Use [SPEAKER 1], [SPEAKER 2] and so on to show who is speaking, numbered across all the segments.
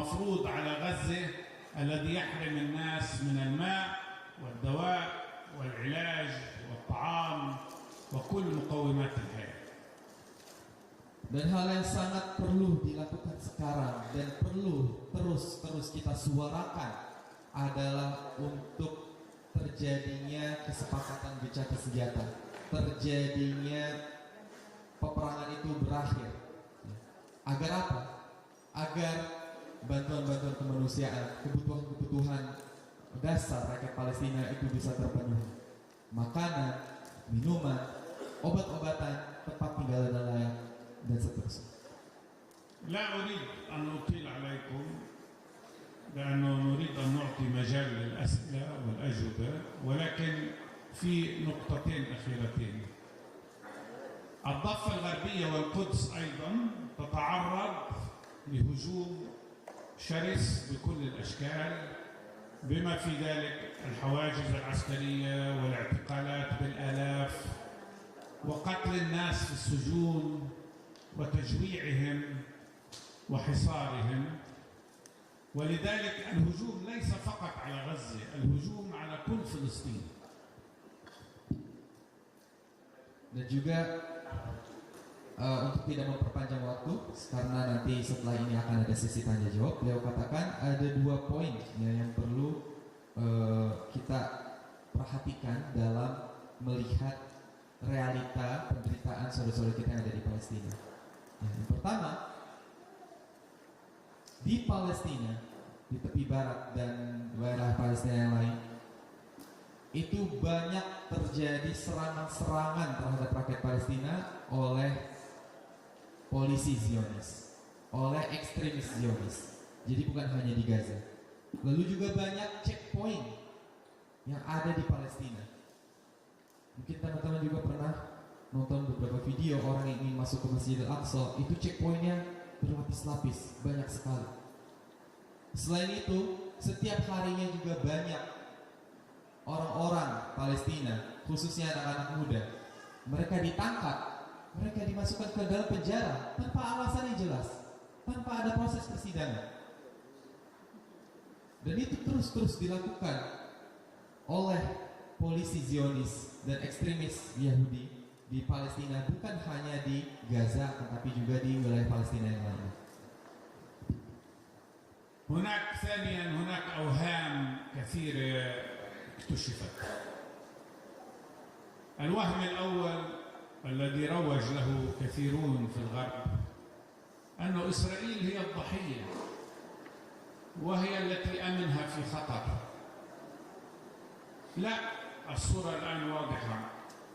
[SPEAKER 1] المفروض على غزة الذي يحرم الناس من الماء والدواء والعلاج والطعام وكل مقومات الحياة.
[SPEAKER 2] Dan hal yang sangat perlu dilakukan sekarang dan perlu terus kita suarakan adalah untuk terjadinya kesepakatan gencatan senjata, terjadinya peperangan itu berakhir. Agar apa? Agar bantuan-bantuan kemanusiaan, kebutuhan-kebutuhan dasar rakyat Palestina itu bisa terpenuhi. Makanan, minuman, obat-obatan, tempat tinggal dan layak, dan seterusnya.
[SPEAKER 1] لا أريد أن أطيل عليكم لأنه نريد أن نعطي مجال للأسئلة والأجوبة، ولكن في نقطتين أخيرتين. الضفة الغربية والقدس أيضا تتعرض لهجوم شرس بكل الأشكال، بما في ذلك الحواجز العسكرية والاعتقالات بالآلاف وقتل الناس في السجون وتجويعهم وحصارهم. ولذلك الهجوم ليس فقط على غزة، الهجوم على كل فلسطين.
[SPEAKER 2] Dan juga untuk tidak memperpanjang waktu, karena nanti setelah ini akan ada sesi tanya jawab, beliau katakan ada 2 poin ya, yang perlu kita perhatikan dalam melihat realita penderitaan saudara-saudara kita yang ada di Palestina. Yang pertama, di Palestina, di tepi barat dan daerah Palestina yang lain, itu banyak terjadi serangan-serangan terhadap rakyat Palestina oleh polisi Zionis, oleh ekstremis Zionis. Jadi bukan hanya di Gaza. Lalu juga banyak checkpoint yang ada di Palestina. Mungkin teman-teman juga pernah nonton beberapa video orang yang ingin masuk ke Masjid Al-Aqsa, itu checkpointnya berlapis-lapis, banyak sekali. Selain itu, setiap harinya juga banyak orang-orang Palestina, khususnya anak-anak muda, mereka ditangkap, mereka dimasukkan ke dalam penjara tanpa alasan yang jelas, tanpa ada proses persidangan. Dan itu terus dilakukan oleh polisi Zionis dan ekstremis Yahudi di Palestina, bukan hanya di Gaza, tetapi juga di wilayah Palestina yang lain.
[SPEAKER 1] هناك أوهام كثيرة اكتشفت. الوهم الأول الذي روج له كثيرون في الغرب أن إسرائيل هي الضحية وهي التي أمنها في خطر. لا، الصورة الآن واضحة،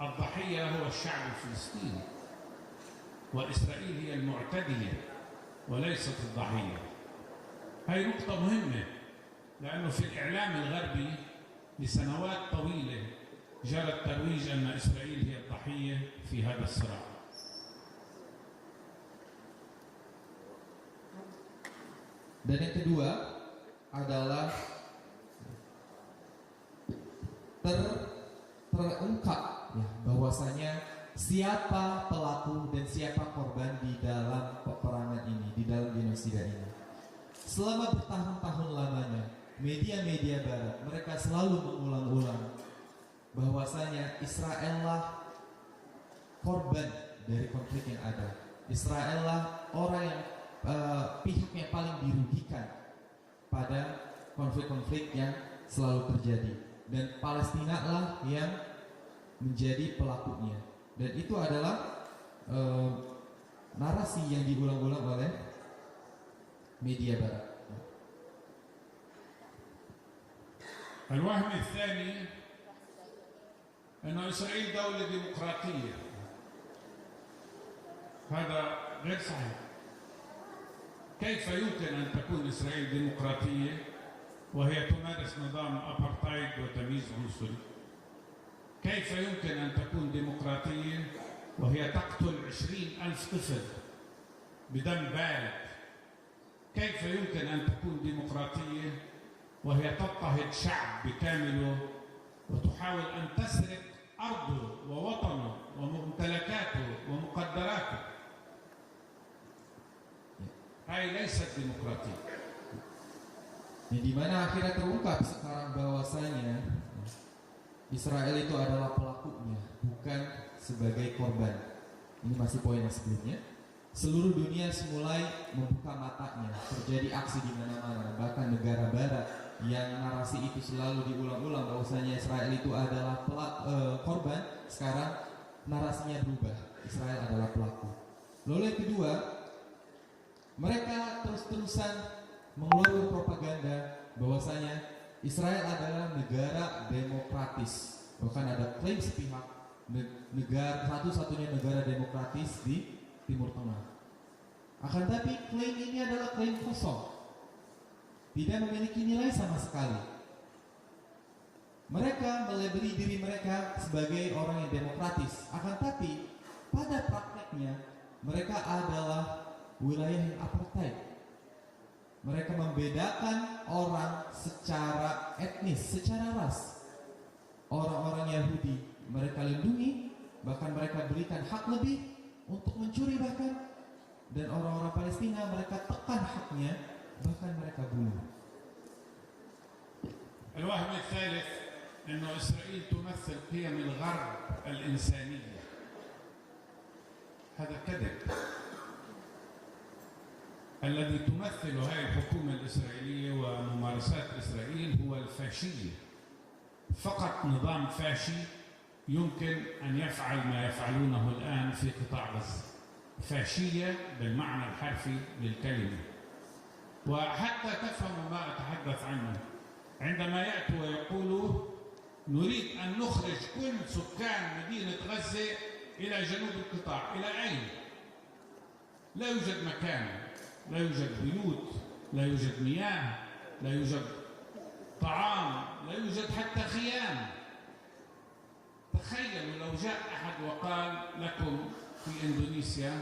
[SPEAKER 1] الضحية هو الشعب الفلسطيني وإسرائيل هي المعتدية وليست الضحية. هاي نقطة مهمة، لأنه في الإعلام الغربي لسنوات طويلة جرى الترويج أن إسرائيل هي الضحية في هذا الصراع.
[SPEAKER 2] Dan yang kedua adalah terungkap ya, bahwasanya siapa pelaku dan siapa korban di dalam peperangan ini, di dalam genosida ini. Selama bertahun-tahun lamanya, media-media barat mereka selalu mengulang-ulang bahwasanya Israel lah korban dari konflik yang ada. Israel lah orang yang pihak yang paling dirugikan pada konflik-konflik yang selalu terjadi, dan Palestina lah yang menjadi pelakunya. Dan itu adalah narasi yang diulang-ulang oleh media barat.
[SPEAKER 1] الوهم الثاني أن إسرائيل دولة ديمقراطية. هذا غير صحيح. كيف يمكن أن تكون إسرائيل ديمقراطية وهي تمارس نظام أبارتايد وتمييز عنصري؟ كيف يمكن أن تكون ديمقراطية وهي تقتل 20,000 طفل بدم بارد؟ كيف يمكن أن تكون ديمقراطية وهي تضطهد شعب بكامله وتحاول أن تسرق أرضه ووطنه وممتلكاته ومقدراته؟ هاي ليست ديمقراطية.
[SPEAKER 2] yang dimana akhirnya terungkap sekarang bahwasanya Israel itu adalah pelakunya, bukan sebagai korban. Ini masih poin yang sebelumnya. Seluruh dunia mulai membuka matanya, terjadi aksi di mana-mana, bahkan negara barat yang narasi itu selalu diulang-ulang bahwasanya Israel itu adalah korban, sekarang narasinya berubah, Israel adalah pelaku. Lalu yang kedua, mereka terus-terusan mengeluarkan propaganda bahwasanya Israel adalah negara demokratis. Bahkan ada klaim sepihak negara satu-satunya negara demokratis di Timur Tengah. Akan tapi klaim ini adalah klaim kosong, tidak memiliki nilai sama sekali. Mereka melabeli diri mereka sebagai orang yang demokratis. Akan tapi pada prakteknya mereka adalah wilayah yang apartheid. Mereka membedakan orang secara etnis, secara ras. Orang-orang Yahudi mereka lindungi, bahkan mereka berikan hak lebih untuk mencuri bahkan. Dan orang-orang Palestina mereka tekan haknya, bahkan mereka bunuh.
[SPEAKER 1] الوهم الثالث أن إسرائيل تمثل قيم الغرب الإنسانية. هذا كذب. الذي تمثل هذه الحكومة الإسرائيلية وممارسات إسرائيل هو الفاشية. فقط نظام فاشي يمكن أن يفعل ما يفعلونه الآن في قطاع غزة. فاشية بالمعنى الحرفي للكلمة. وحتى تفهموا ما أتحدث عنه، عندما يأتوا ويقولوا نريد أن نخرج كل سكان مدينة غزة إلى جنوب القطاع، إلى أين؟ لا يوجد مكان، لا يوجد بيوت، لا يوجد مياه، لا يوجد طعام، لا يوجد حتى خيام. تخيلوا لو جاء أحد وقال لكم في إندونيسيا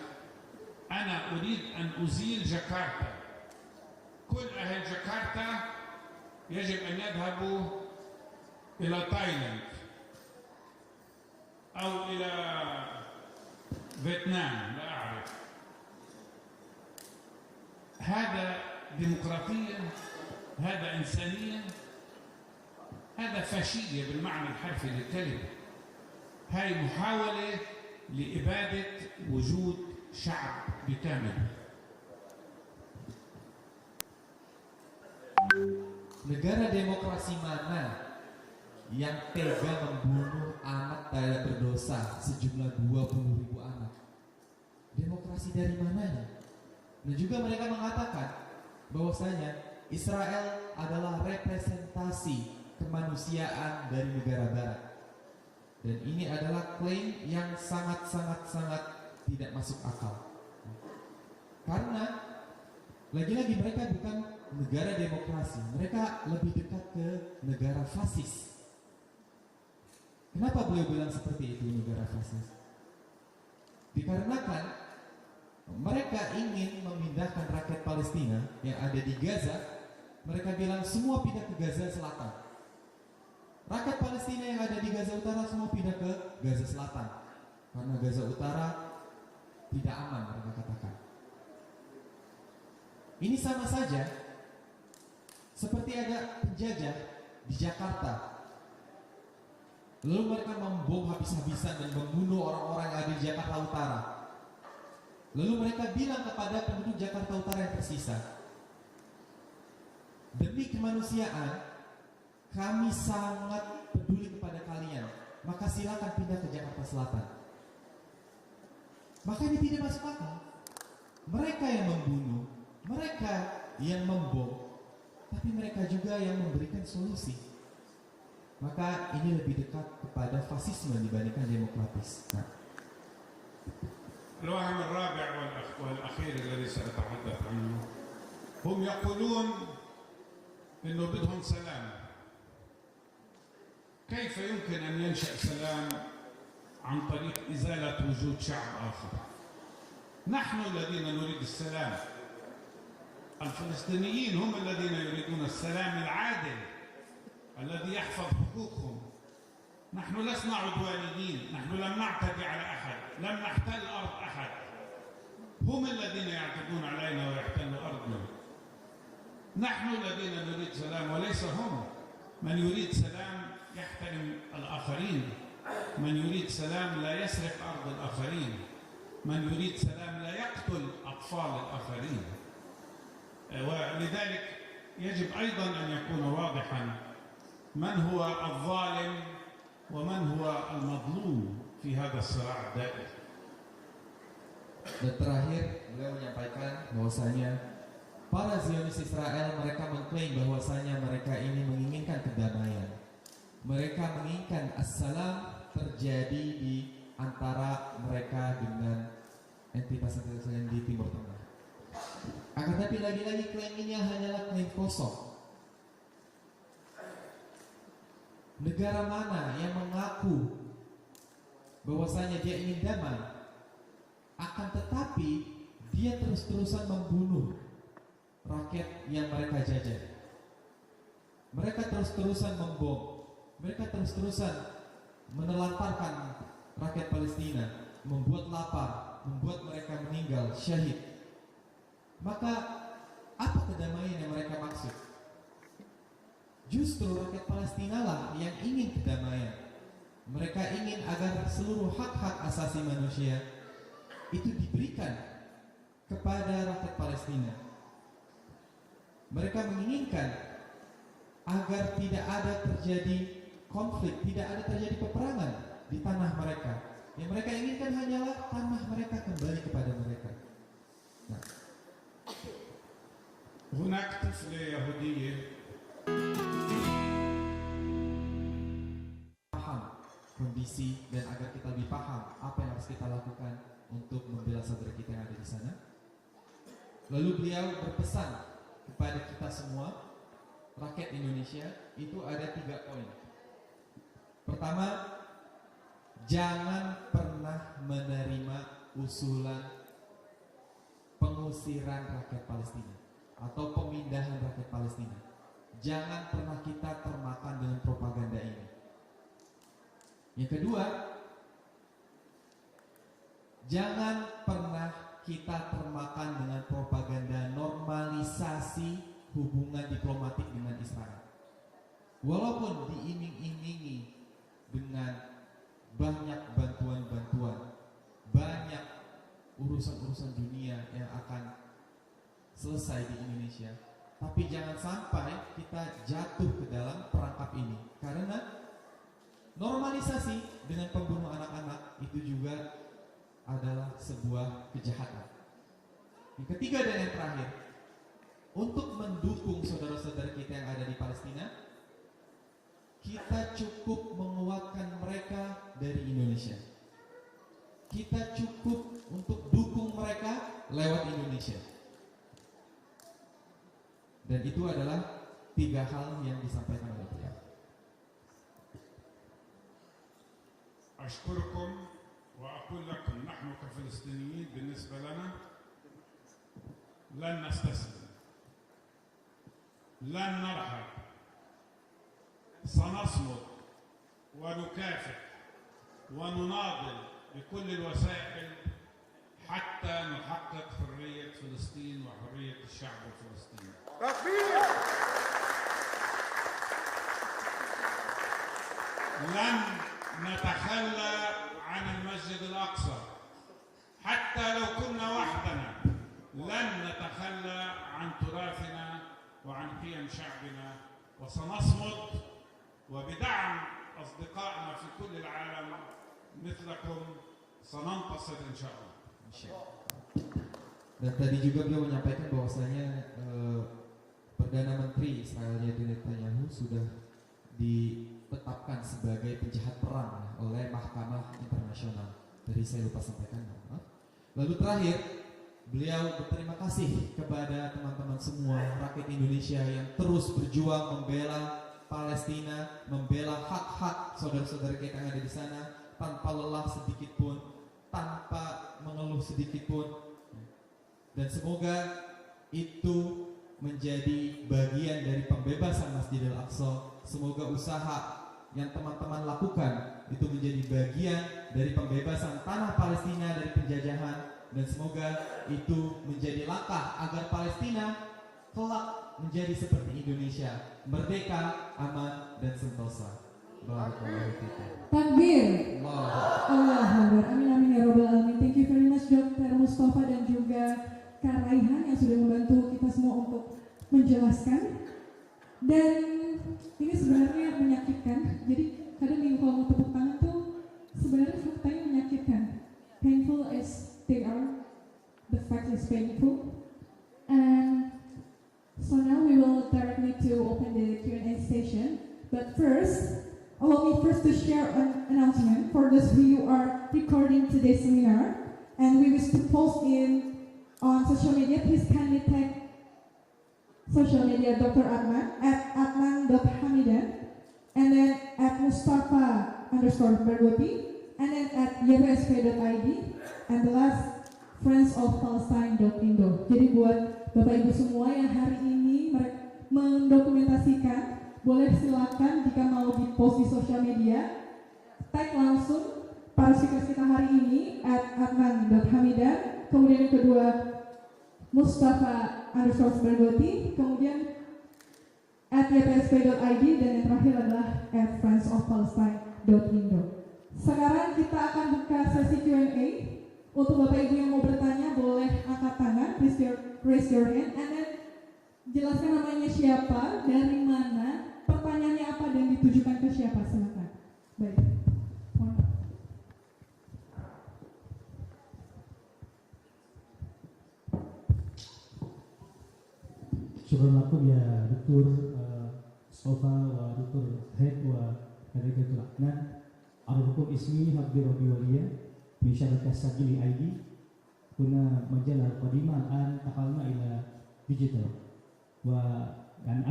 [SPEAKER 1] أنا أريد أن أزيل جاكرتا، كل أهل جاكرتا يجب أن يذهبوا إلى تايلاند أو إلى فيتنام، لا أعرف. هذا ديمقراطية؟ هذا إنسانية؟ هذا فاشية بالمعنى الحرفي للكلمة. هاي محاولة لإبادة وجود شعب بكامل.
[SPEAKER 2] Negara demokrasi mana yang tega membunuh anak tidak berdosa sejumlah 20.000 anak? Demokrasi dari mananya? Dan juga mereka mengatakan bahwasanya Israel adalah representasi kemanusiaan dari negara barat. Dan ini adalah klaim yang sangat tidak masuk akal. Karena lagi-lagi mereka bukan negara demokrasi, mereka lebih dekat ke negara fasis. Kenapa beliau bilang seperti itu, negara fasis? Dikarenakan mereka ingin memindahkan rakyat Palestina yang ada di Gaza. Mereka bilang semua pindah ke Gaza Selatan. Rakyat Palestina yang ada di Gaza Utara semua pindah ke Gaza Selatan, karena Gaza Utara tidak aman, mereka katakan. Ini sama saja seperti ada penjajah di Jakarta, lalu mereka membom habis-habisan dan membunuh orang-orang yang ada di Jakarta Utara. Lalu mereka bilang kepada penduduk Jakarta Utara yang tersisa, demi kemanusiaan kami sangat peduli kepada kalian, maka silakan pindah ke Jakarta Selatan. Maka ini tidak masuk akal. Mereka yang membunuh, mereka yang membom, tapi mereka juga yang memberikan solusi. Maka ini lebih dekat kepada fasisme dibandingkan demokratis.
[SPEAKER 1] الوهم الرابع والأخير الذي سأتحدث عنه، هم يقولون إنه بدهم سلام. كيف يمكن أن ينشأ سلام عن طريق إزالة وجود شعب آخر؟ نحن الذين نريد السلام. الفلسطينيين هم الذين يريدون السلام العادل الذي يحفظ حقوقهم. نحن لسنا عدوانيين، نحن لم نعتدي على أحد، لم نحتل أرض أحد. هم الذين يعتدون علينا ويحتلوا أرضنا. نحن الذين نريد سلام وليس هم. من يريد سلام يحترم الآخرين، من يريد سلام لا يسرق أرض الآخرين، من يريد سلام لا يقتل أطفال الآخرين. ولذلك يجب أيضا أن يكون واضحا من هو الظالم ومن هو المظلوم في هذا الصراع الدائر.
[SPEAKER 2] Dan terakhir beliau menyampaikan bahwasanya para Zionis Israel mereka mengklaim bahwasanya mereka ini menginginkan kedamaian. Mereka menginginkan as-salam terjadi di antara mereka dengan entitas-entitas yang di Timur Tengah. Akan tapi lagi-lagi klaim ini hanyalah klaim kosong. Negara mana yang mengaku bahwasanya dia ingin damai, akan tetapi dia terus-terusan membunuh rakyat yang mereka jajah. Mereka terus-terusan membom, mereka terus-terusan menelantarkan rakyat Palestina, membuat lapar, membuat mereka meninggal syahid. Maka apa kedamaian yang mereka maksud? Justru rakyat Palestina lah yang ingin kedamaian. Mereka ingin agar seluruh hak-hak asasi manusia itu diberikan kepada rakyat Palestina. Mereka menginginkan agar tidak ada terjadi konflik, tidak ada terjadi peperangan di tanah mereka. Yang mereka inginkan hanyalah tanah mereka kembali kepada mereka. Nah.
[SPEAKER 1] هناك طفلة يهودية
[SPEAKER 2] paham kondisi dan agar kita lebih paham apa yang harus kita lakukan untuk membela saudara kita yang ada di sana. Lalu beliau berpesan kepada kita semua, rakyat Indonesia, itu ada 3 poin. Pertama, jangan pernah menerima usulan pengusiran rakyat Palestina atau pemindahan rakyat Palestina. Jangan pernah kita termakan dengan propaganda ini. Yang kedua, jangan pernah kita termakan dengan propaganda normalisasi hubungan diplomatik dengan Israel. Walaupun diiming-imingi dengan banyak bantuan-bantuan, banyak urusan-urusan dunia yang akan selesai di Indonesia, tapi jangan sampai kita jatuh ke dalam perangkap ini, karena normalisasi dengan pembunuh anak-anak itu juga adalah sebuah kejahatan. Yang ketiga dan yang terakhir, untuk mendukung saudara-saudara kita yang ada di Palestina, kita cukup menguatkan mereka dari Indonesia. Kita cukup untuk dukung mereka lewat Indonesia. Dan itu adalah 3 hal yang disampaikan oleh beliau.
[SPEAKER 1] أشكركم وأقول لكم نحن كفلسطينيين بالنسبة لنا لن نستسلم، لن نرحب، سنصمد ونكافح ونناضل بكل الوسائل حتى نحقق حرية فلسطين وحرية الشعب الفلسطيني. لن نتخلى عن المسجد الأقصى حتى لو كنا وحدنا، لن نتخلى عن تراثنا وعن قيم شعبنا، وسنصمد وبدعم أصدقائنا في كل العالم مثلكم سننتصر إن شاء الله.
[SPEAKER 2] Dan tadi juga beliau menyampaikan bahwasanya Perdana Menteri Israel yaitu Netanyahu sudah ditetapkan sebagai penjahat perang oleh Mahkamah Internasional. Tadi saya lupa sampaikan. Lalu terakhir, beliau berterima kasih kepada teman-teman semua rakyat Indonesia yang terus berjuang membela Palestina, membela hak-hak saudara-saudara kita yang ada di sana tanpa lelah sedikit pun, tanpa mengeluh sedikit pun. Dan semoga itu menjadi bagian dari pembebasan Masjidil Aqsa. Semoga usaha yang teman-teman lakukan itu menjadi bagian dari pembebasan tanah Palestina dari penjajahan, dan semoga itu menjadi langkah agar Palestina kelak menjadi seperti Indonesia, merdeka, aman, dan sentosa. Barakallahu fikum.
[SPEAKER 3] Takbir.
[SPEAKER 2] Allah.
[SPEAKER 3] Akbar. Amin amin ya robbal alamin. Thank you very much Dr. Mustafa dan juga Kak Raihan yang sudah membantu kita semua untuk menjelaskan. Dan ini sebenarnya menyakitkan. Jadi kadang minggu kalau mau tepuk tangan tuh sebenarnya faktanya menyakitkan. Painful as they are, the fact is painful. And so now we will directly to open the Q&A session. But first, allow me first to share an announcement for those who are recording today's seminar and we wish to post in on social media. Please kindly tag social media Dr. Adnan at adnan.hamidan and then at Mustafa_Bergoti and then at ypsp.id and the last friendsofpalestine.indo. Jadi buat Bapak Ibu semua yang hari ini mendokumentasikan, boleh silakan jika mau di-post di sosial media, tag langsung para speaker kita hari ini at adnan.hamidan, kemudian yang kedua Mustafa_Bergoti, kemudian at ypsp.id dan yang terakhir adalah at friendsofpalestine.indo. Sekarang kita akan buka sesi Q&A. Untuk Bapak Ibu yang mau bertanya boleh angkat tangan, raise your hand, and then jelaskan namanya siapa, dari mana, pertanyaannya apa dan ditujukan ke siapa, silakan. Baik. Mohon maaf.
[SPEAKER 4] شكرا لكم يا دكتور مصطفى ودكتور هيد وكذلك دكتور عدنان. أعرفكم اسمي عبد ربي وليا من شبكة سجل ID. كنا مجلة قديمة الآن انتقلنا إلى ديجيتال ويعني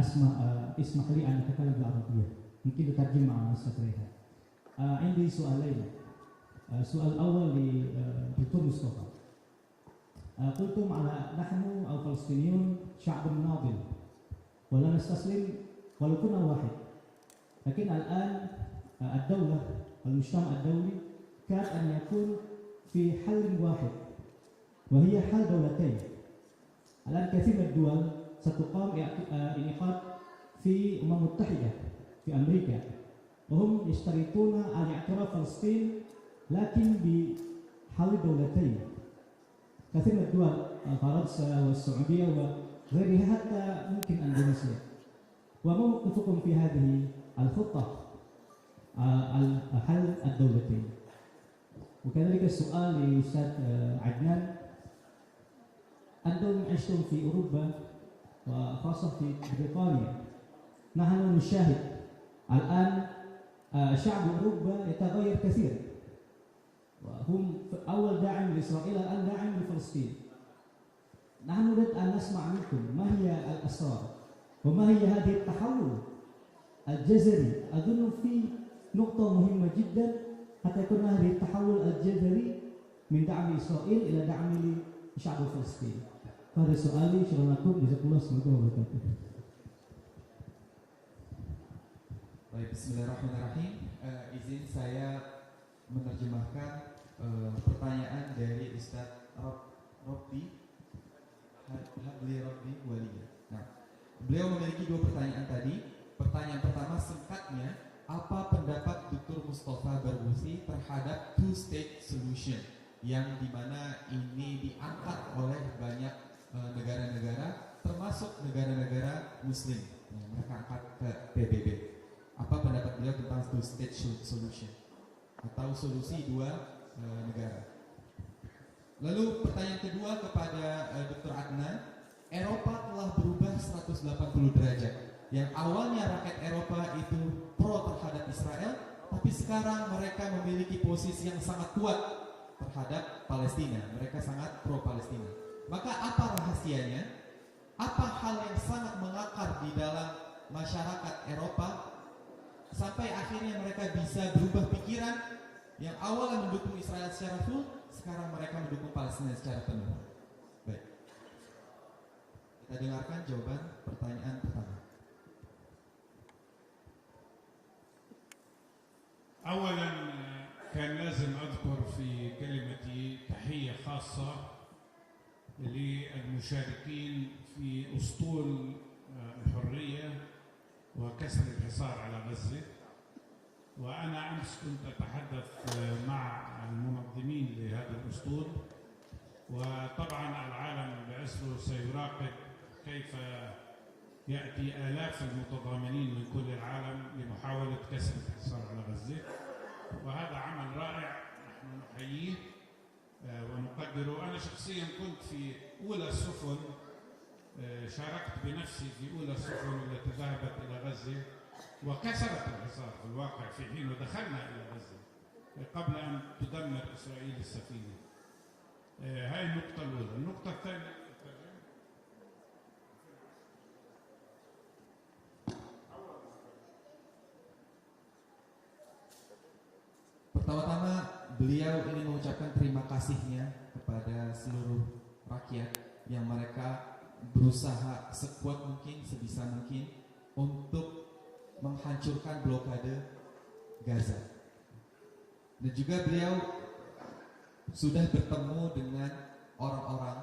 [SPEAKER 4] اسمح لي أن أتكلم بالعربية ممكن تترجم مع أستاذ ريحان. عندي سؤالين. السؤال الأول لدكتور مصطفى. قلتم على نحن الفلسطينيون شعب ناضل ولا نستسلم ولو كنا واحد، لكن الآن الدولة والمجتمع الدولي كاد أن يكون في حل واحد وهي حل دولتين. الآن كثير من الدول ستقام انعقاد في الأمم المتحدة في أمريكا وهم يشترطون على اعتراف فلسطين لكن بحل دولتين. كثير من الدول فرنسا والسعودية وغيرها حتى ممكن أندونيسيا. وما موقفكم في هذه الخطة حل الدولتين؟ وكذلك السؤال للأستاذ عدنان. أنتم عشتم في أوروبا وخاصة في بريطانيا. نحن نشاهد الآن شعب أوروبا يتغير كثيرا وهم أول داعم لإسرائيل الآن داعم لفلسطين. نحن نريد أن نسمع منكم ما هي الأسرار وما هي هذه التحول الجذري. أظن في نقطة مهمة جدا حتى يكون هذه التحول الجذري من دعم إسرائيل إلى دعم للشعب الفلسطيني. هذا سؤالي. شكرا لكم. جزاكم الله خيرا.
[SPEAKER 2] Baik, bismillahirrahmanirrahim. Izin saya menerjemahkan pertanyaan dari Ustadz Robbi Waliya. Nah, beliau memiliki dua pertanyaan tadi. Pertanyaan pertama singkatnya, apa pendapat Dr. Mustafa Bergoti terhadap two-state solution yang dimana ini diangkat oleh banyak negara-negara, termasuk negara-negara Muslim yang mereka angkat ke PBB. Apa pendapat beliau tentang two-state solution atau solusi dua negara? Lalu pertanyaan kedua kepada Dr. Adnan, Eropa telah berubah 180 derajat. Yang awalnya rakyat Eropa itu pro terhadap Israel, tapi sekarang mereka memiliki posisi yang sangat kuat terhadap Palestina. Mereka sangat pro Palestina. Maka apa rahasianya? Apa hal yang sangat mengakar di dalam masyarakat Eropa sampai akhirnya mereka bisa berubah pikiran, yang awalnya mendukung Israel secara full, sekarang mereka mendukung Palestina secara penuh? Baik, kita dengarkan jawaban pertanyaan pertama.
[SPEAKER 1] أولا كان لازم أذكر في كلمتي تحية خاصة للمشاركين في أسطول غزة. وأنا أمس كنت أتحدث مع المنظمين لهذا الأسطول، وطبعا العالم بأسره سيراقب كيف يأتي آلاف المتضامنين من كل العالم لمحاولة كسر الحصار على غزة، وهذا عمل رائع نحن نحييه ونقدره. أنا شخصيا كنت في أولى السفن، شاركت بنفسي في أولى السفن التي ذهبت إلى غزة وكسرت الحصار في الواقع في حين دخلنا إلى غزة قبل أن تدمر إسرائيل السفينة. هاي النقطة الأولى. النقطة الثانية،
[SPEAKER 2] pertama-tama beliau ingin mengucapkan terima kasihnya kepada seluruh rakyat yang mereka berusaha sekuat mungkin, sebisa mungkin untuk menghancurkan blokade Gaza. Dan juga beliau sudah bertemu dengan orang-orang,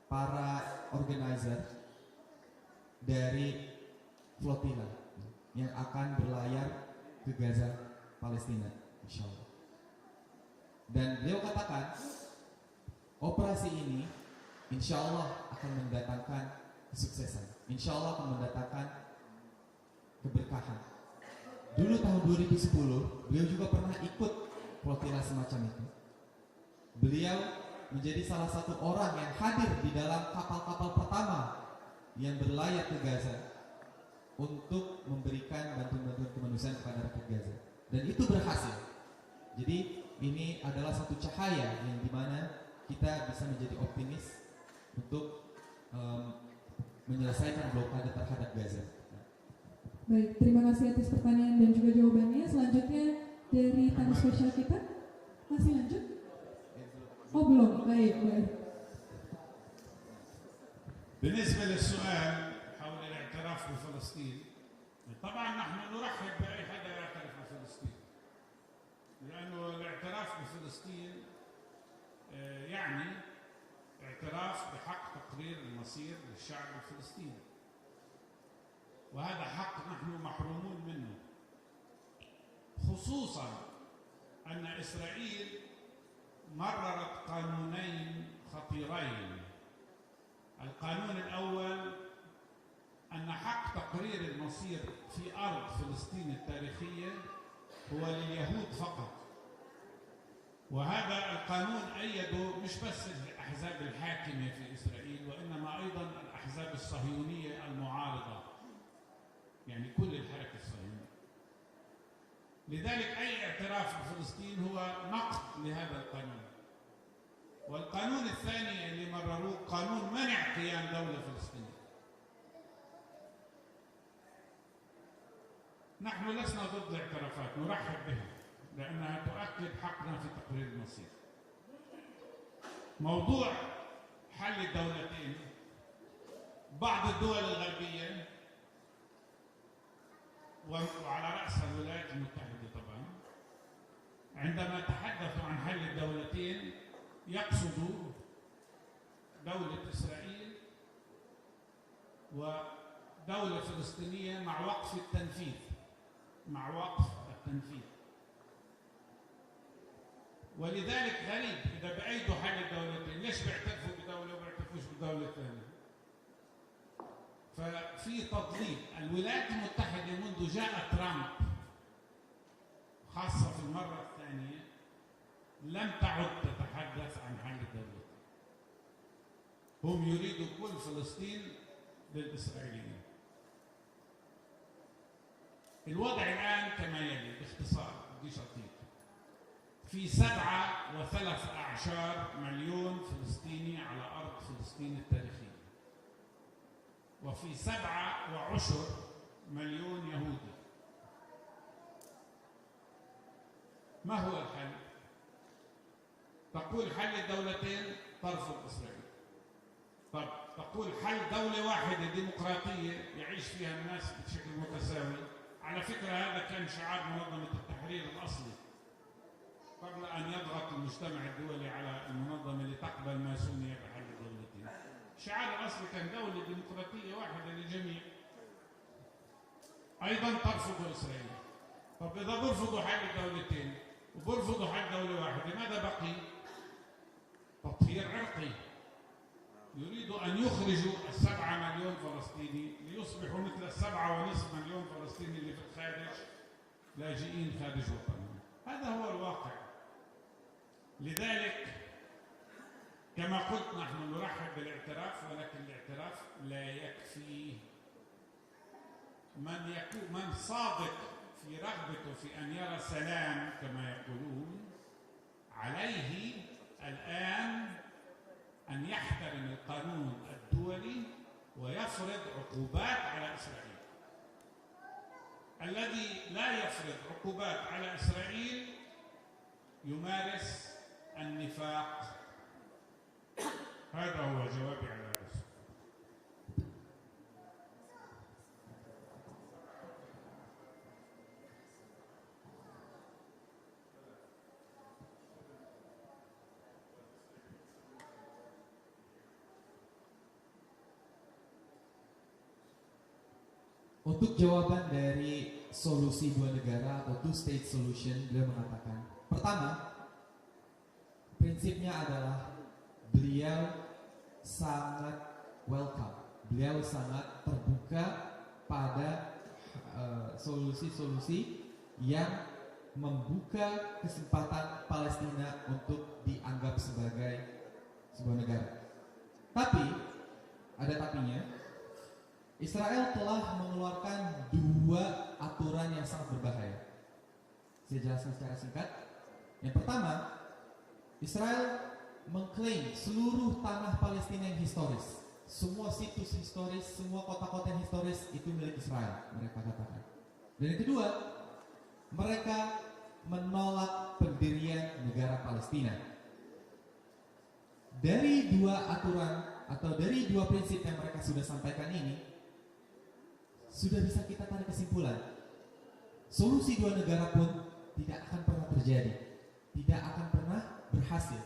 [SPEAKER 2] para organizer dari flotila yang akan berlayar ke Gaza, Palestina, insya Allah. Dan beliau katakan operasi ini insya Allah akan mendatangkan kesuksesan, insya Allah akan mendatangkan keberkahan. Dulu tahun 2010 beliau juga pernah ikut flotila semacam itu. Beliau menjadi salah satu orang yang hadir di dalam kapal-kapal pertama yang berlayar ke Gaza untuk memberikan bantuan-bantuan kemanusiaan kepada rakyat Gaza, dan itu berhasil. Jadi ini adalah satu cahaya yang dimana kita bisa menjadi optimis untuk menyelesaikan blokade terhadap Gaza.
[SPEAKER 3] Baik, terima kasih atas pertanyaan dan juga jawabannya. Selanjutnya dari tamu spesial kita, masih lanjut? Oh belum, baik.
[SPEAKER 1] بالنسبة للسؤال حول الاعتراف بفلسطين، طبعا نحن نرحب بأي حدا يعترف بفلسطين، لأنه الاعتراف بفلسطين يعني اعتراف بحق تقرير المصير للشعب الفلسطيني، وهذا حق نحن محرومون منه، خصوصا أن إسرائيل مررت قانونين خطيرين. القانون الأول أن حق تقرير المصير في أرض فلسطين التاريخية هو لليهود فقط، وهذا القانون أيده مش بس الأحزاب الحاكمة في إسرائيل وإنما أيضا الأحزاب الصهيونية المعارضة، يعني كل الحركة الصهيونية. لذلك أي اعتراف بفلسطين هو نقض لهذا القانون. والقانون الثاني اللي مرروه قانون منع قيام دولة فلسطينية. نحن لسنا ضد الاعترافات، نرحب بها لأنها تؤكد حقنا في تقرير المصير. موضوع حل الدولتين، بعض الدول الغربية وعلى رأسها الولايات المتحدة طبعا عندما تحدثوا عن حل الدولتين يقصدوا دولة إسرائيل ودولة فلسطينية مع وقف التنفيذ، مع وقف التنفيذ. ولذلك غريب إذا بأيدوا حل الدولتين، ليش بيعترفوا بدولة وبيعترفوش بدولة ثانية؟ ففي تضليل. الولايات المتحدة منذ جاء ترامب خاصة في المرة الثانية لم تعد تتحدث عن حل الدولتين. هم يريدوا كل فلسطين للإسرائيليين. الوضع الآن كما يلي باختصار، بديش أطيل. في 7.3 مليون فلسطيني على أرض فلسطين التاريخية، وفي 7.1 مليون يهودي. ما هو الحل؟ تقول حل الدولتين، ترفض إسرائيل. طب تقول حل دولة واحدة ديمقراطية يعيش فيها الناس بشكل متساوي. على فكرة هذا كان شعار منظمة التحرير الأصلي قبل أن يضغط المجتمع الدولي على المنظمة لتقبل ما سمي بحل الدولتين. الشعار الأصلي كان دولة ديمقراطية واحدة للجميع. أيضا ترفض إسرائيل. طب إذا برفضوا حل الدولتين وبرفضوا حل دولة واحدة، ماذا بقي؟ تطهير عرقي. يريدوا أن يخرجوا 7 مليون فلسطيني ليصبحوا مثل 7.5 مليون فلسطيني اللي في الخارج، لاجئين خارج وطنهم. هذا هو الواقع. لذلك كما قلت نحن نرحب بالاعتراف، ولكن الاعتراف لا يكفي. من صادق في رغبته في أن يرى سلام كما يقولون، عليه الآن أن يحترم القانون الدولي ويفرض عقوبات على إسرائيل. الذي لا يفرض عقوبات على إسرائيل يمارس النفاق. هذا هو جوابي على هذا السؤال.
[SPEAKER 2] Untuk jawaban dari solusi dua negara atau two state solution, beliau mengatakan, pertama, prinsipnya adalah beliau sangat welcome, beliau sangat terbuka pada solusi-solusi yang membuka kesempatan Palestina untuk dianggap sebagai sebuah negara. Tapi ada tapinya. Israel telah mengeluarkan 2 aturan yang sangat berbahaya. Saya jelaskan secara singkat. Yang pertama, Israel mengklaim seluruh tanah Palestina yang historis, semua situs historis, semua kota-kota yang historis itu milik Israel, mereka katakan. Dan yang kedua, mereka menolak pendirian negara Palestina. Dari 2 aturan atau dari 2 prinsip yang mereka sudah sampaikan ini, sudah bisa kita tarik kesimpulan, solusi 2 negara pun tidak akan pernah terjadi, tidak akan pernah berhasil.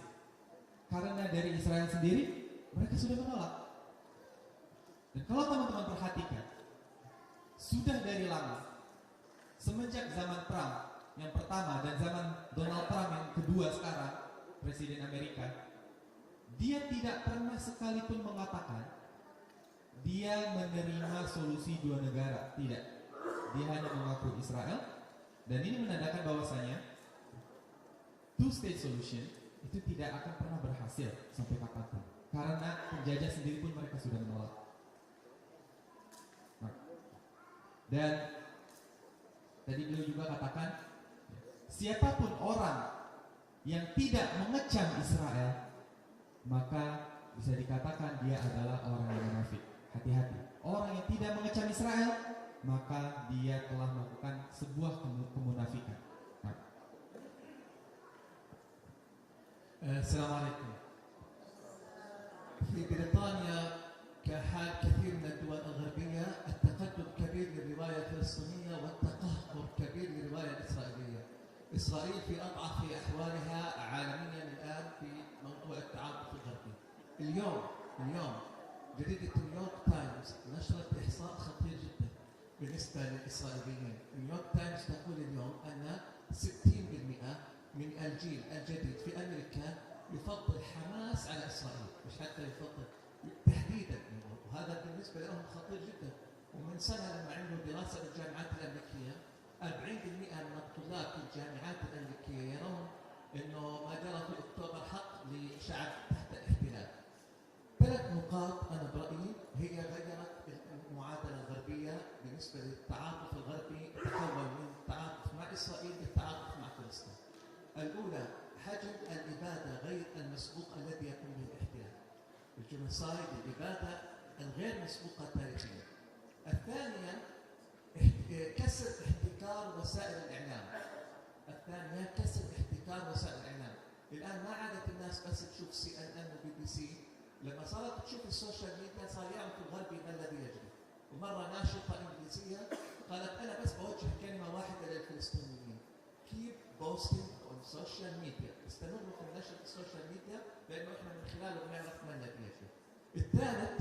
[SPEAKER 2] Karena dari Israel sendiri, mereka sudah menolak. Dan kalau teman-teman perhatikan, sudah dari lama, semenjak zaman Trump yang pertama dan zaman Donald Trump yang kedua sekarang, Presiden Amerika, dia tidak pernah sekalipun mengatakan dia menerima solusi 2 negara. Tidak. Dia hanya mengaku Israel. Dan ini menandakan bahwasanya two state solution itu tidak akan pernah berhasil sampai kapanpun. Karena penjajah sendiri pun mereka sudah menolak. Dan tadi beliau juga katakan, siapapun orang yang tidak mengecam Israel, maka bisa dikatakan dia adalah orang yang munafik. Hati-hati. Orang yang tidak mengecam Israel, maka dia telah melakukan sebuah kemunafikan.
[SPEAKER 5] السلام عليكم. في بريطانيا كحال كثير من الدول الغربية التقدم كبير للرواية الفلسطينية والتقهقر كبير للرواية الإسرائيلية. إسرائيل في أضعف أحوالها عالميا الآن في موضوع التعاطف الغربي. اليوم جريدة نيويورك تايمز نشرت إحصاء خطير جدا بالنسبة للإسرائيليين. نيويورك تايمز تقول اليوم أن 60% من الجيل الجديد في أمريكا يفضل حماس على إسرائيل، مش حتى يفضل تحديدا، وهذا بالنسبة لهم خطير جدا. ومن سنة لما عملوا دراسة بالجامعات الأمريكية 40% من الطلاب في الجامعات الأمريكية يرون أنه ما جرى في أكتوبر حق لشعب تحت احتلال. 3 نقاط أنا برأيي هي غيرت المعادلة الغربية بالنسبة للتعاطف الغربي، تحول من التعاطف مع إسرائيل للتعاطف مع فلسطين. الأولى حجم الإبادة غير المسبوق الذي يقوم به الاحتلال، الجنوسايد، الإبادة الغير مسبوقة تاريخيا. الثانية كسر احتكار وسائل الإعلام. الآن ما عادت الناس بس تشوف CNN وBBC، لما صارت تشوف السوشيال ميديا صار يعرف الغربي ما الذي يجري. ومرة ناشطة إنجليزية قالت أنا بس بوجه كلمة واحدة للفلسطينيين: keep posting on social media. استمروا في نشر السوشيال ميديا لأنه إحنا من خلاله بنعرف ما الذي يجري. الثالث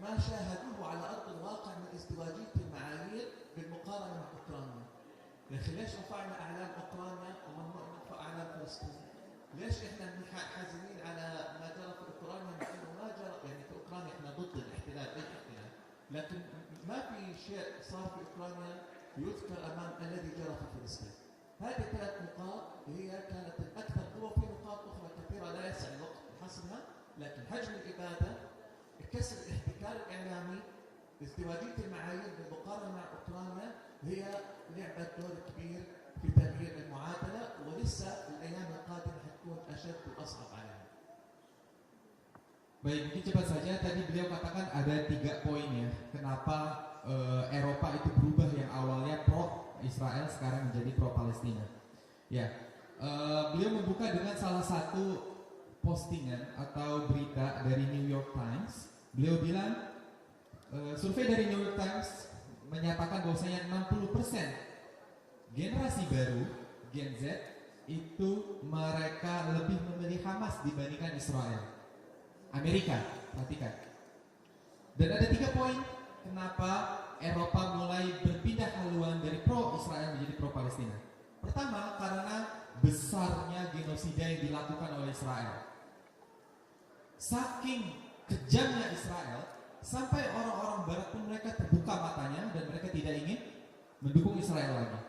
[SPEAKER 5] ما شاهدوه على أرض الواقع من ازدواجية المعايير حزينين على ما جرى في اوكرانيا، مع انه ما جرى يعني في اوكرانيا احنا ضد الاحتلال اي احتلال، لكن ما في شيء صار في اوكرانيا يذكر امام الذي جرى في فلسطين. هذه 3 نقاط هي كانت الاكثر قوه، في نقاط اخرى كثيره لا يسع الوقت لحصرها، لكن حجم الاباده، كسر الاحتكار الاعلامي، ازدواجيه المعايير بالمقارنه مع اوكرانيا هي لعبت دور كبير في تغيير المعادله، ولسه الايام القادمه حتكون اشد واصعب عليها.
[SPEAKER 2] Baik, mungkin cepat saja. Tadi beliau katakan ada 3 poin ya. Kenapa Eropa itu berubah yang awalnya pro Israel sekarang menjadi pro Palestina. Ya, beliau membuka dengan salah satu postingan atau berita dari New York Times. Beliau bilang survei dari New York Times menyatakan bahwasanya 60% generasi baru Gen Z itu mereka lebih memilih Hamas dibandingkan Israel. Amerika, perhatikan. Dan ada 3 poin kenapa Eropa mulai berpindah haluan dari pro Israel menjadi pro Palestina. Pertama, karena besarnya genosida yang dilakukan oleh Israel. Saking kejamnya Israel, sampai orang-orang barat pun mereka terbuka matanya dan mereka tidak ingin mendukung Israel lagi.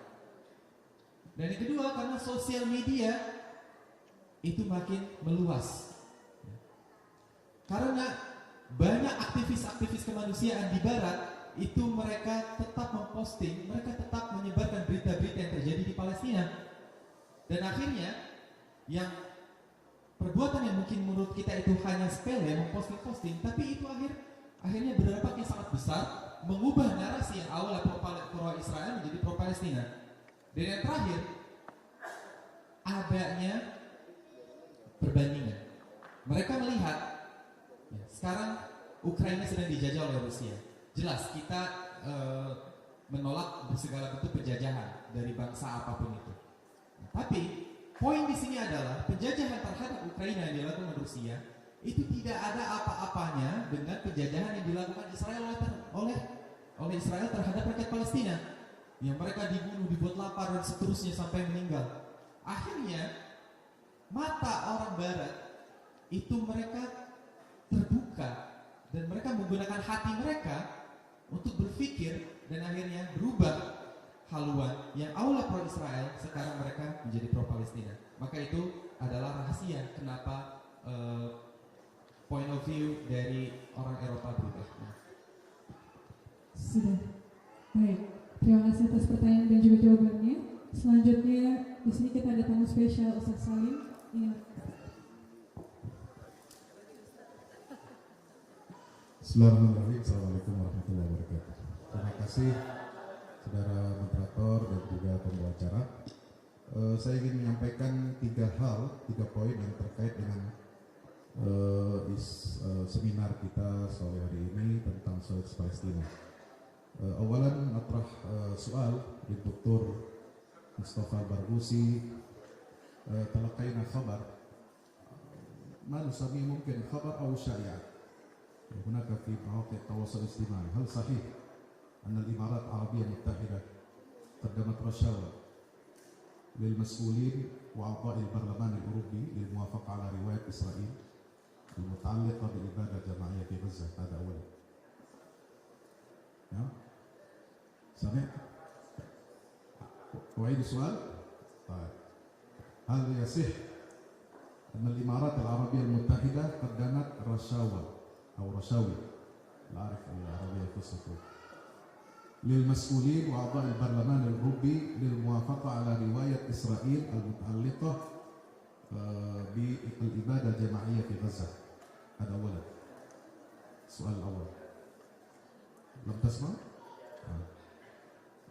[SPEAKER 2] Dan yang kedua, karena sosial media itu makin meluas. Karena banyak aktivis-aktivis kemanusiaan di barat itu mereka tetap memposting, mereka tetap menyebarkan berita-berita yang terjadi di Palestina. Dan akhirnya yang perbuatan yang mungkin menurut kita itu hanya sepele, memposting-posting, tapi itu akhirnya berdampak yang sangat besar, mengubah narasi yang awalnya pro Israel menjadi pro Palestina. Dan yang terakhir, adanya perbandingan. Mereka melihat ya, sekarang Ukraina sedang dijajah oleh Rusia. Jelas kita menolak segala bentuk penjajahan dari bangsa apapun itu. Nah, tapi poin di sini adalah penjajahan terhadap Ukraina yang dilakukan Rusia itu tidak ada apa-apanya dengan penjajahan yang dilakukan Israel oleh Israel terhadap rakyat Palestina, yang mereka dibunuh, dibuat lapar dan seterusnya sampai meninggal. Akhirnya mata orang Barat itu mereka terbuka dan mereka menggunakan hati mereka untuk berpikir dan akhirnya berubah haluan yang awalnya pro Israel sekarang mereka menjadi pro Palestina. Maka itu adalah rahasia kenapa point of view dari orang Eropa berubah.
[SPEAKER 3] Sudah. Baik. Terima kasih atas pertanyaan dan juga jawabannya. Selanjutnya di sini kita ada tamu spesial Ustaz Salim.
[SPEAKER 6] Bismillahirrahmanirrahim. Assalamualaikum warahmatullahi wabarakatuh. Terima kasih saudara moderator dan juga pembawa acara. Saya ingin menyampaikan 3 poin yang terkait dengan seminar kita sore hari ini tentang Soliditas Palestina. Awalan atrah soal Dr. Mustafa Barghusi, talaqayna khabar ma nusami mungkin khabar atau syai'ah. هناك في مواقع التواصل الاجتماعي، هل صحيح أن الإمارات العربية المتحدة قدمت رشاوى للمسؤولين وأعضاء البرلمان الأوروبي للموافقة على رواية إسرائيل المتعلقة بالإبادة الجماعية في غزة؟ هذا أولا. سمعت؟ أعيد السؤال؟ طيب. هل يصح أن الإمارات العربية المتحدة قدمت رشاوى أو رشاوي، لا أعرف العربية قصته، للمسؤولين وأعضاء البرلمان الأوروبي للموافقة على رواية إسرائيل المتعلقة بالإبادة الجماعية في غزة؟ هذا أولا. السؤال الأول. لم تسمع؟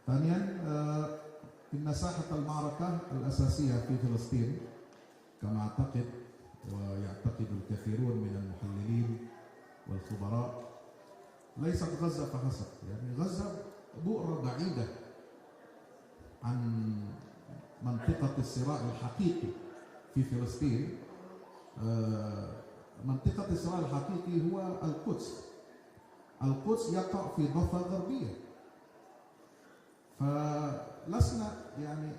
[SPEAKER 6] ثانيا، إن ساحة المعركة الأساسية في فلسطين كما أعتقد ويعتقد الكثيرون من المحللين والخبراء ليست غزة فحسب، يعني غزة بؤرة بعيدة عن منطقة الصراع الحقيقي في فلسطين. منطقة الصراع الحقيقي هو القدس. القدس يقع في ضفة غربية، فلسنا يعني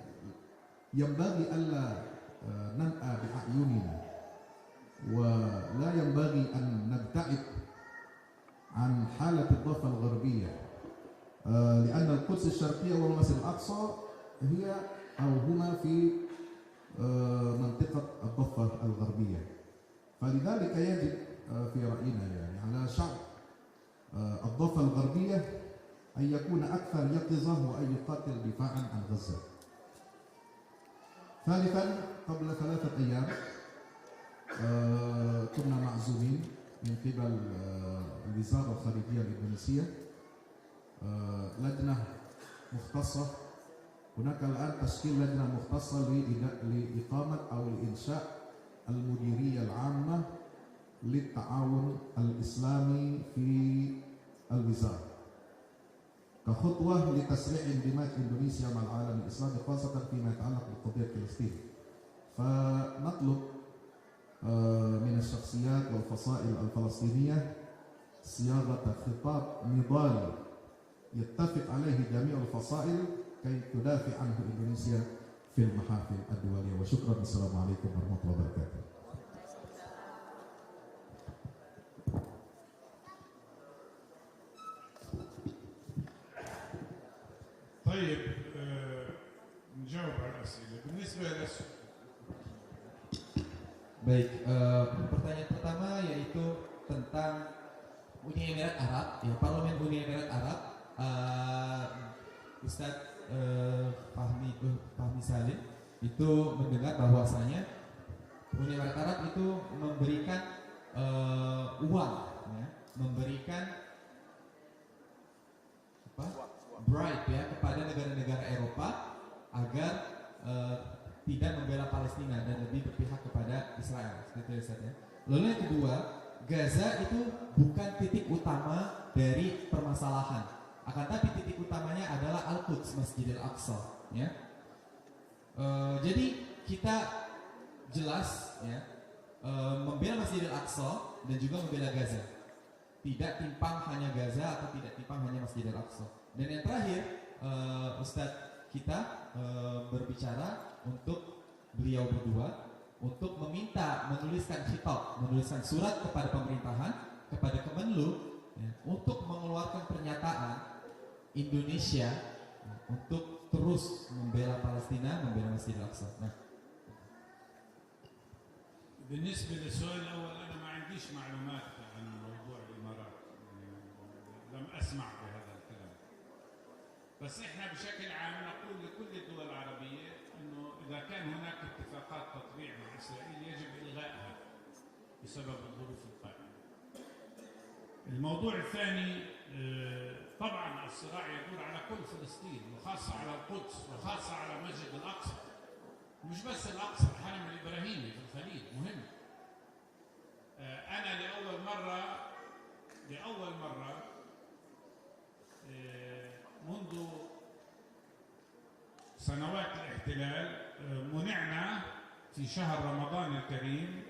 [SPEAKER 6] ينبغي ألا ننأى بأعيننا ولا ينبغي أن نبتعد عن حالة الضفة الغربية، لأن القدس الشرقية والمسجد الأقصى هي أو هما في منطقة الضفة الغربية. فلذلك يجب في رأينا يعني على شعب الضفة الغربية أن يكون أكثر يقظة وأن يقاتل دفاعا عن غزة. ثالثا، قبل 3 أيام كنا معزومين من قبل الوزارة الخارجية الإندونيسية، لجنة مختصة. هناك الآن تشكيل لجنة مختصة لإقامة أو لإنشاء المديرية العامة للتعاون الإسلامي في الوزارة كخطوة لتسريع اندماج إندونيسيا مع العالم الإسلامي، خاصة فيما يتعلق بقضية فلسطين. فنطلب من الشخصيات والفصائل الفلسطينية صياغة خطاب نضالي يتفق عليه جميع الفصائل كي تدافع عنه إندونيسيا في المحافل الدولية. وشكرا، والسلام عليكم ورحمة الله وبركاته.
[SPEAKER 1] طيب، نجاوب على الأسئلة. بالنسبة للسؤال،
[SPEAKER 2] Baik, pertanyaan pertama yaitu tentang Uni Emirat Arab, ya Parlemen Uni Emirat Arab. Ustadz Fahmi Salim itu mendengar bahwasanya Uni Emirat Arab itu memberikan uang, ya, memberikan bribe ya kepada negara-negara Eropa agar tidak membela Palestina dan lebih berpihak kepada Israel. Seperti itu ya. Lalu yang kedua, Gaza itu bukan titik utama dari permasalahan, akan tapi titik utamanya adalah Al-Quds, Masjidil Aqsa. Ya. Jadi kita jelas ya membela Masjidil Aqsa dan juga membela Gaza. Tidak timpang hanya Gaza atau tidak timpang hanya Masjidil Aqsa. Dan yang terakhir, Ustadz kita berbicara untuk beliau berdua untuk menuliskan khitab, menuliskan surat kepada pemerintahan, kepada Kemenlu, ya, untuk mengeluarkan pernyataan Indonesia untuk terus membela Palestina, membela Masjidil Aqsa. Nah,
[SPEAKER 1] بالنسبة للسؤال الأول، أنا ما عنديش معلومات عن موضوع الإمارات، لم أسمع بهذا الكلام. بس إحنا بشكل عام نقول لكل الدول العربية إنه إذا كان هناك اتفاقات تطبيع مع إسرائيل يجب إلغائها بسبب الظروف القائمة. الموضوع الثاني، طبعا الصراع يدور على كل فلسطين، وخاصة على القدس، وخاصة على مسجد الأقصى. مش بس الأقصى، الحرم الإبراهيمي في الخليج مهم. أنا لأول مرة منذ سنوات الاحتلال منعنا في شهر رمضان الكريم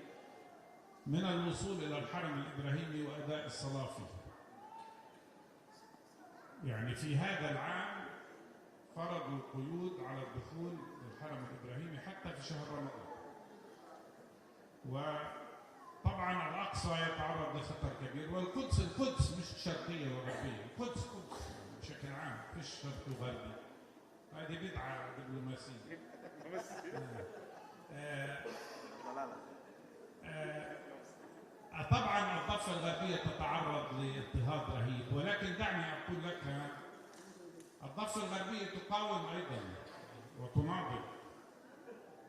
[SPEAKER 1] من الوصول إلى الحرم الإبراهيمي وأداء الصلاة فيه. يعني في هذا العام فرضوا قيود على الدخول للحرم الإبراهيمي حتى في شهر رمضان. وطبعا الأقصى يتعرض لخطر كبير، القدس مش شرقية وغربية، القدس بشكل عام، مش شرقي وغربي. هذه بدعة دبلوماسية. طبعا الضفة الغربية تتعرض لاضطهاد رهيب، ولكن دعني أقول لك الضفة الغربية تقاوم أيضا وتناضل.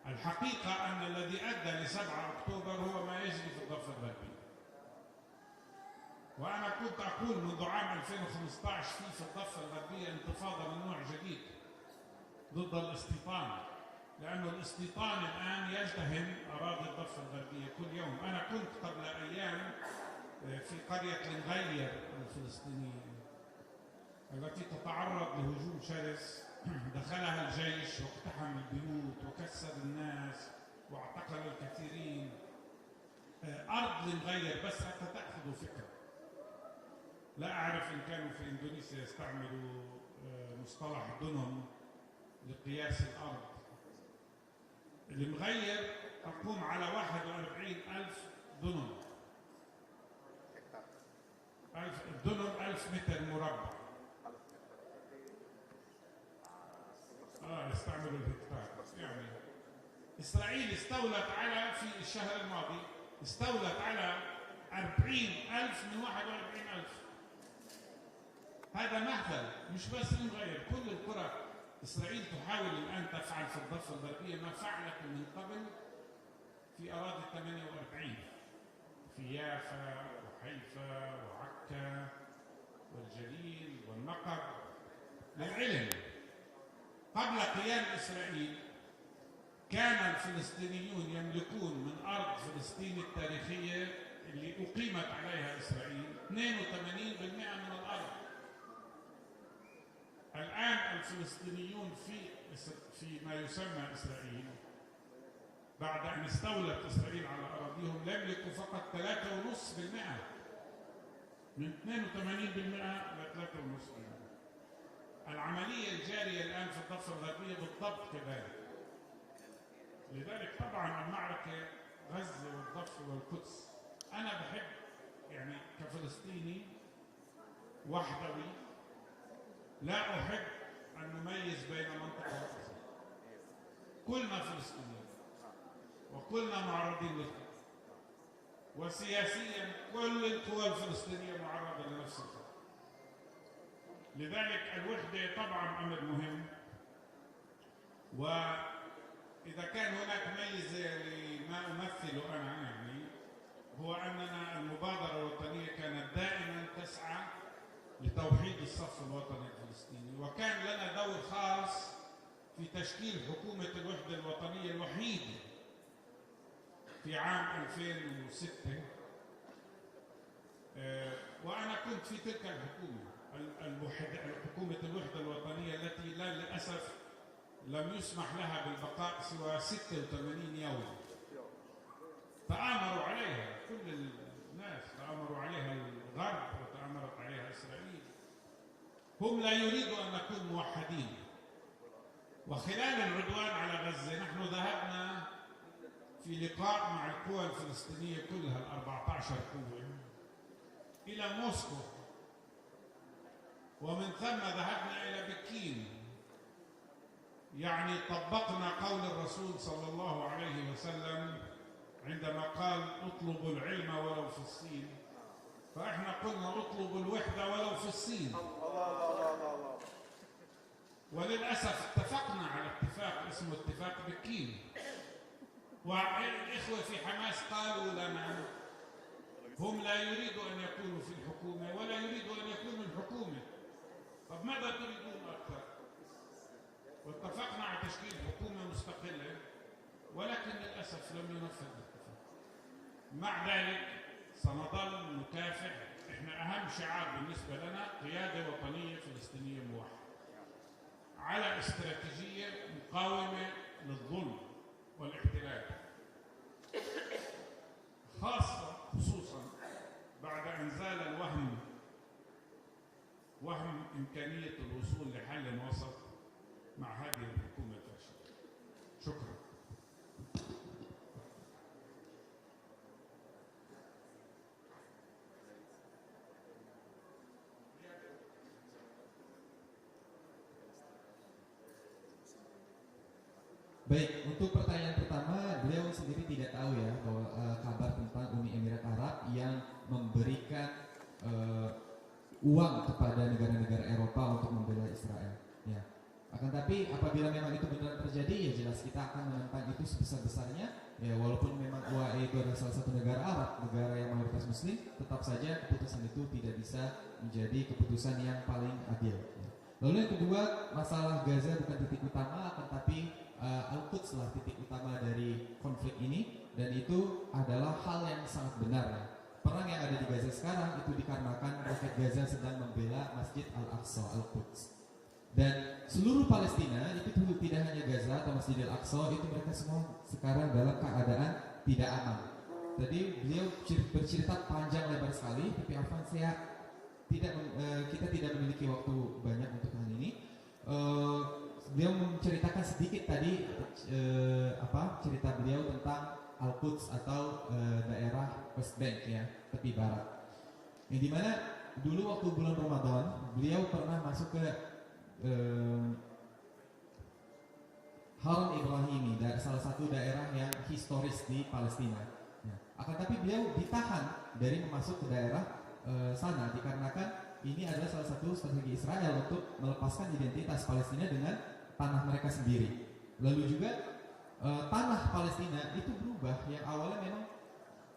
[SPEAKER 1] الحقيقة أن الذي أدى ل7 أكتوبر هو ما يجري في الضفة الغربية. وأنا كنت أقول منذ عام 2015 في الضفة الغربية انتفاضة من نوع جديد ضد الاستيطان، لأن الاستيطان الآن يلتهم أراضي الضفة الغربية كل يوم. أنا كنت قبل أيام في قرية المغير الفلسطينية التي تتعرض لهجوم شرس، دخلها الجيش واقتحم البيوت وكسر الناس واعتقل الكثيرين. أرض المغير، بس حتى تأخذوا فكرة. لا أعرف إن كانوا في إندونيسيا يستعملوا مصطلح دونم لقياس الأرض. المغير تقوم على 41,000 دنم. الدنم 1000 متر مربع. استعملوا الهكتار. يعني إسرائيل استولت على في الشهر الماضي استولت على 40,000 من 41,000. هذا مثل، مش بس نغير كل القرى. إسرائيل تحاول الآن تفعل في الضفة الغربية ما فعلت من قبل في أراضي 48 في يافا وحيفا وعكا والجليل والنقب. للعلم قبل قيام إسرائيل كان الفلسطينيون يملكون من أرض فلسطين التاريخية اللي أقيمت عليها إسرائيل 82% من الأرض. الآن الفلسطينيون في ما يسمى إسرائيل بعد أن استولت إسرائيل على أراضيهم يملكوا فقط 3.5% من 82% إلى 3.5%. العملية الجارية الآن في الضفة الغربية بالضبط كذلك. لذلك طبعا المعركة غزة والضفة والقدس، أنا بحب يعني كفلسطيني وحدوي لا أحب أن نميز بين منطقة وأخرى. كلنا فلسطينيين وكلنا معرضين للخطر، وسياسيا كل القوى الفلسطينية معرضة لنفس الخطر. لذلك الوحدة طبعا أمر مهم، وإذا كان هناك ميزة لما أمثله أنا يعني هو أننا المبادرة الوطنية كانت دائما تسعى لتوحيد الصف الوطني الفلسطيني، وكان لنا دور خاص في تشكيل حكومة الوحدة الوطنية الوحيدة في عام 2006. وأنا كنت في تلك الحكومة حكومة الوحدة الوطنية التي للأسف لم يسمح لها بالبقاء سوى 86 يوم. تآمروا عليها كل الناس، تآمروا عليها الغرب وتآمرت عليها إسرائيل. هم لا يريدوا أن نكون موحدين. وخلال العدوان على غزة نحن ذهبنا في لقاء مع القوى الفلسطينية كلها 14 قوة إلى موسكو، ومن ثم ذهبنا إلى بكين. يعني طبقنا قول الرسول صلى الله عليه وسلم عندما قال اطلبوا العلم ولو في الصين، فإحنا قلنا اطلبوا الوحدة ولو في الصين. وللأسف اتفقنا على اتفاق اسمه اتفاق بكين، والإخوة في حماس قالوا لنا هم لا يريدوا أن يكونوا في الحكومة ولا يريدوا أن يكونوا الحكومة. طب ماذا تريدون أكثر؟ واتفقنا على تشكيل حكومة مستقلة، ولكن للأسف لم ينفذ الاتفاق. مع ذلك سنظل نكافح. احنا أهم شعار بالنسبة لنا قيادة وطنية فلسطينية موحدة على استراتيجية مقاومة للظلم والاحتلال، خصوصا بعد أن زال وهم إمكانية الوصول لحل وسط مع هذه الحكومة الفاشلة. شكرا.
[SPEAKER 2] Baik, untuk pertanyaan pertama, beliau sendiri tidak tahu ya bahwa kabar tentang Uni Emirat Arab yang memberikan uang kepada negara-negara Eropa untuk membela Israel. Ya. Akan tapi apabila memang itu benar terjadi, ya jelas kita akan menentang itu sebesar-besarnya. Ya, walaupun memang UAE itu adalah salah satu negara Arab, negara yang mayoritas Muslim, tetap saja keputusan itu tidak bisa menjadi keputusan yang paling adil. Ya. Lalu yang kedua, masalah Gaza bukan titik utama, akan tapi Al-Quds lah titik utama dari konflik ini, dan itu adalah hal yang sangat benar. Ya. Perang yang ada di Gaza sekarang itu dikarenakan rakyat Gaza sedang membela Masjid Al-Aqsa, Al-Quds. Dan seluruh Palestina itu tidak hanya Gaza atau Masjid Al-Aqsa, itu mereka semua sekarang dalam keadaan tidak aman. Tadi beliau bercerita panjang lebar sekali, tapi Afwan kita tidak memiliki waktu banyak untuk hal ini. Beliau menceritakan sedikit tadi cerita beliau tentang Al-Quds atau daerah West Bank ya, tepi barat. Yang dimana dulu waktu bulan Ramadan beliau pernah masuk ke Haram Ibrahimi, salah satu daerah yang historis di Palestina. Ya. Akan tapi beliau ditahan dari masuk ke daerah sana dikarenakan ini adalah salah satu strategi Israel untuk melepaskan identitas Palestina dengan tanah mereka sendiri. Lalu juga tanah Palestina itu berubah, yang awalnya memang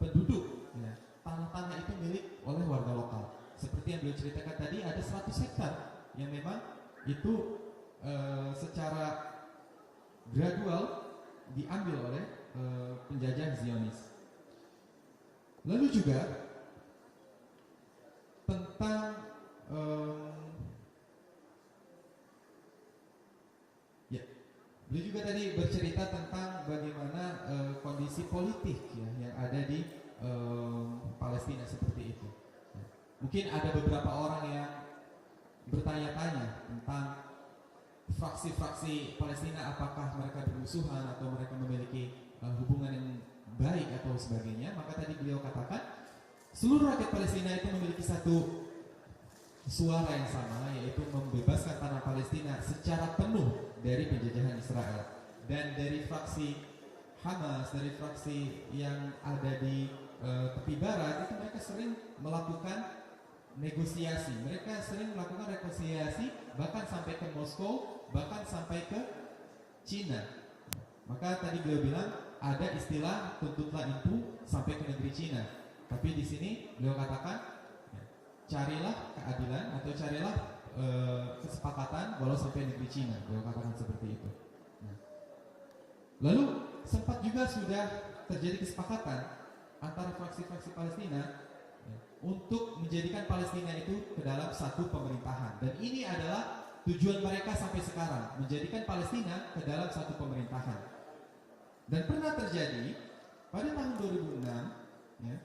[SPEAKER 2] penduduk, ya. Tanah-tanah itu milik oleh warga lokal. Seperti yang beliau ceritakan tadi, ada 100 hektar yang memang itu secara gradual diambil oleh penjajah Zionis. Lalu juga tentang ya, beliau juga tadi bercerita tentang bagaimana kondisi politik ya yang ada di Palestina seperti itu. Mungkin ada beberapa orang yang bertanya-tanya tentang fraksi-fraksi Palestina, apakah mereka bermusuhan atau mereka memiliki hubungan yang baik atau sebagainya. Maka tadi beliau katakan seluruh rakyat Palestina itu memiliki satu suara yang sama, yaitu membebaskan tanah Palestina secara penuh dari penjajahan Israel. Dan dari fraksi Hamas, dari fraksi yang ada di tepi barat, itu mereka sering melakukan negosiasi, mereka sering melakukan rekonsiliasi, bahkan sampai ke Moskow, bahkan sampai ke Cina. Maka tadi beliau bilang ada istilah tuntutlah itu sampai ke negeri Cina. Tapi di sini beliau katakan carilah keadilan atau carilah kesepakatan walau sampai negeri Cina. Beliau katakan seperti itu. Nah. Lalu sempat juga sudah terjadi kesepakatan antara fraksi-fraksi Palestina untuk menjadikan Palestina itu ke dalam satu pemerintahan. Dan ini adalah tujuan mereka sampai sekarang, menjadikan Palestina ke dalam satu pemerintahan. Dan pernah terjadi pada tahun 2006 ya,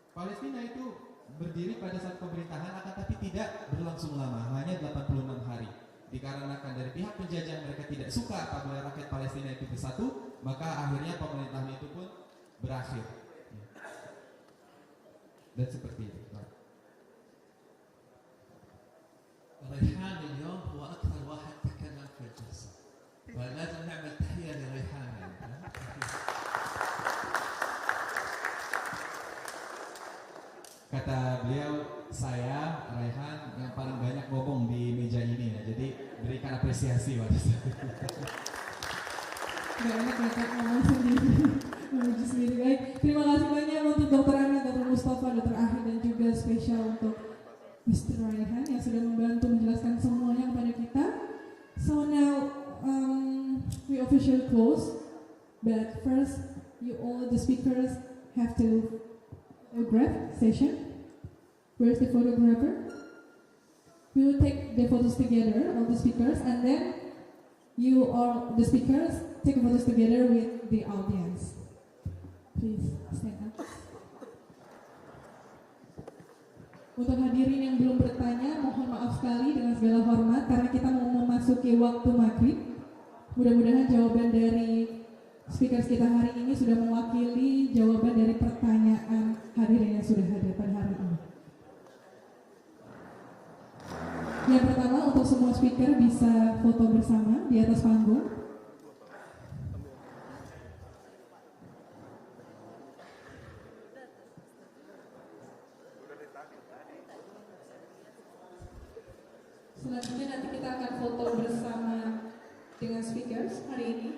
[SPEAKER 2] Palestina itu berdiri pada satu pemerintahan, akan tapi tidak berlangsung lama, hanya 86 hari. Dikarenakan dari pihak penjajah mereka tidak suka apabila rakyat Palestina itu bersatu, maka akhirnya pemerintahan itu pun berakhir. Dan seperti itu.
[SPEAKER 5] ريحان اليوم هو أكثر واحد تكلم في الجلسة، فلازم نعمل تحية لريحان.
[SPEAKER 2] Kata beliau, saya Raihan yang paling banyak ngomong di meja ini ya. Jadi berikan apresiasi Mas.
[SPEAKER 3] Gak enak ya Kak ngomong sendiri, memuji sendiri. Baik, terima kasih banyak untuk Dr. Amin, Dr. Mustafa, Dr. Ahid, dan juga spesial untuk Mr. Raihan yang sudah membantu menjelaskan semuanya kepada kita. So now we officially close, but first you all the speakers have to photograph session. Where's the photographer? We will take the photos together, all the speakers, and then you all the speakers take photos together with the audience. Please stand up. Untuk hadirin yang belum bertanya, mohon maaf sekali dengan segala hormat karena kita mau memasuki waktu maghrib. Mudah-mudahan jawaban dari speakers kita hari ini sudah mewakili jawaban dari pertanyaan hadirin yang sudah hadir pada hari ini. Yang pertama, untuk semua speaker bisa foto bersama di atas panggung. Selanjutnya nanti kita akan foto bersama dengan speakers hari ini.